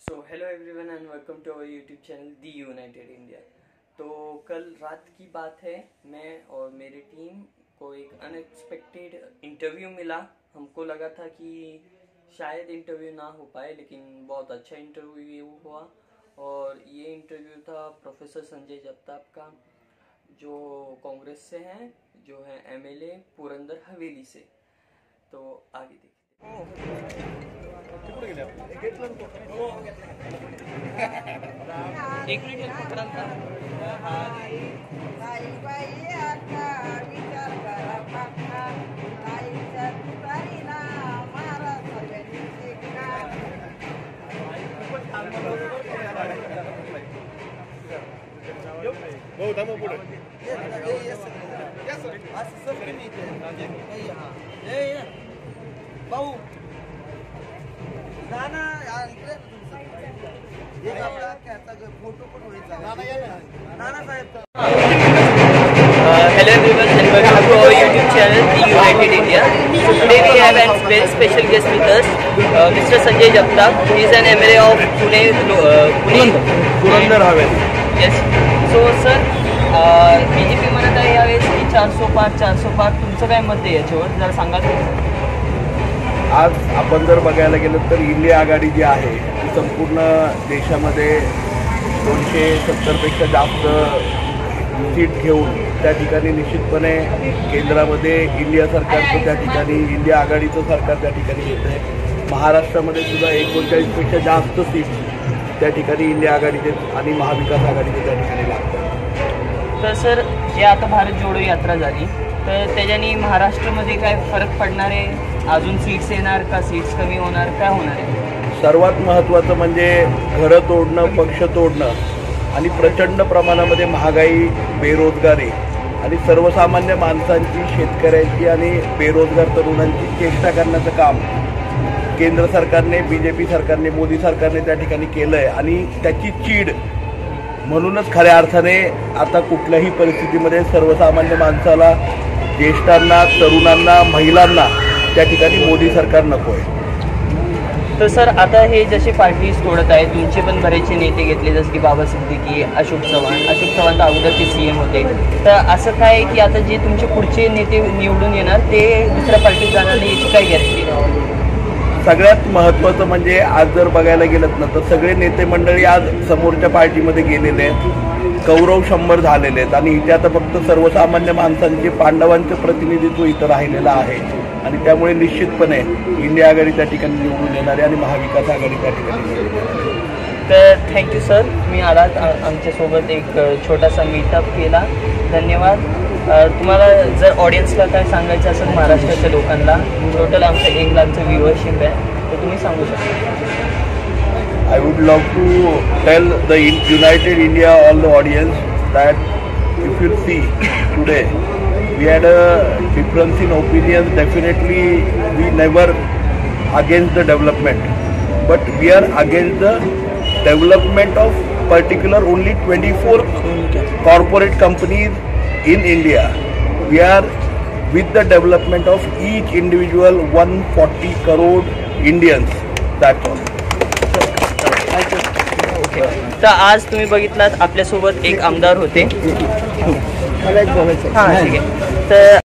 Hello everyone and welcome to our YouTube channel the United India. तो कल रात की बात है, मैं और मेरी टीम को एक अनएक्सपेक्टेड इंटरव्यू मिला। हमको लगा था कि शायद इंटरव्यू ना हो पाए, लेकिन बहुत अच्छा इंटरव्यू हुआ। और ये इंटरव्यू था प्रोफेसर संजय जगताप का, जो कांग्रेस से हैं, जो है एमएलए पुरंदर हवेली से। तो आगे देखिए। एक मिनिट पकड़ा था। भाऊ नाना इकडे एक आपला फोटो पण होईल Nana Saheb. Hello everyone and welcome to our YouTube channel The United India. So today we have a very special guest with us, Mr. Sanjay Jagtap. He is an MLA of Purandar Haveli. Yes. So sir, BJP म्हणत आहे यावेळेस की 400 पार तुमचं काय मत आहे याच्यावर, जरा सांगाल? आज आपण जर बघायला गेलं तर इंडिया आघाडी जी आहे ती संपूर्ण देशामध्ये 270पेक्षा जास्त सीट घेऊन त्या ठिकाणी निश्चितपणे केंद्रामध्ये इंडिया सरकारचं, त्या ठिकाणी इंडिया आघाडीचं सरकार त्या ठिकाणी येतं आहे. महाराष्ट्रामध्ये सुद्धा 39पेक्षा जास्त सीट त्या ठिकाणी इंडिया आघाडीचे आणि महाविकास आघाडीचे त्या ठिकाणी लागतात. तर सर, जे आता भारत जोडो यात्रा झाली तर त्याच्यानी महाराष्ट्रामध्ये काय फरक पडणार आहे? अजून सीट्स येणार का, सीट्स कमी होणार, काय होणार आहे? सर्वात महत्त्वाचं म्हणजे घरं तोडणं, पक्ष तोडणं आणि प्रचंड प्रमाणामध्ये महागाई, बेरोजगारी आणि सर्वसामान्य माणसांची, शेतकऱ्यांची आणि बेरोजगार तरुणांची चेष्टा करण्याचं काम केंद्र सरकारने, BJP सरकारने, मोदी सरकारने त्या ठिकाणी केलं आहे. आणि त्याची चीड म्हणूनच खऱ्या अर्थाने आता कुठल्याही परिस्थितीमध्ये सर्वसामान्य माणसाला, ज्येष्ठांना, तरुणांना, महिलांना त्या ठिकाणी मोदी सरकार नको आहे. तर सर, आता हे जसे पार्टीज तोडत आहेत, तुमचे पण बरेचसे नेते घेतले, जसे की बाबा सिद्दीकी, अशोक चव्हाण तर अगोदरचे CM होते. तर असं काय आहे की आता जे तुमचे पुढचे नेते निवडून येणार ते दुसऱ्या पार्टीत जाणार नाही, याची काय गॅरंटी? सगळ्यात महत्त्वाचं म्हणजे आज जर बघायला गेलं ना तर सगळे नेते मंडळी आज समोरच्या पार्टीमध्ये गेलेले आहेत, कौरव 100 झालेले आहेत आणि इथे आता फक्त सर्वसामान्य माणसांचे, पांडवांचं प्रतिनिधित्व इथं राहिलेलं आहे. आणि त्यामुळे निश्चितपणे इंडिया आघाडी त्या ठिकाणी निवडून येणार आहे आणि महाविकास आघाडी त्या ठिकाणी निवडून येणार आहे. तर थँक्यू सर, तुम्ही आलात आमच्यासोबत, एक छोटासा मीटअप केला. धन्यवाद. तुम्हाला जर ऑडियन्सला काय सांगायचं असेल महाराष्ट्राच्या लोकांना, टोटल आमचं 1 लाखचं व्ह्यूअरशिप आहे, तर तुम्ही सांगू शकता. I would love to tell the United India, all the audience, that if you see today, we had a difference in opinions. Definitely, we never against the development, but we are against the development of particular only 24 corporate companies in India. We are with the development of each individual 140 crore Indians. That's all. तर आज तुम्ही बघितलात आपल्यासोबत एक आमदार होते. हां, ठीक आहे. तर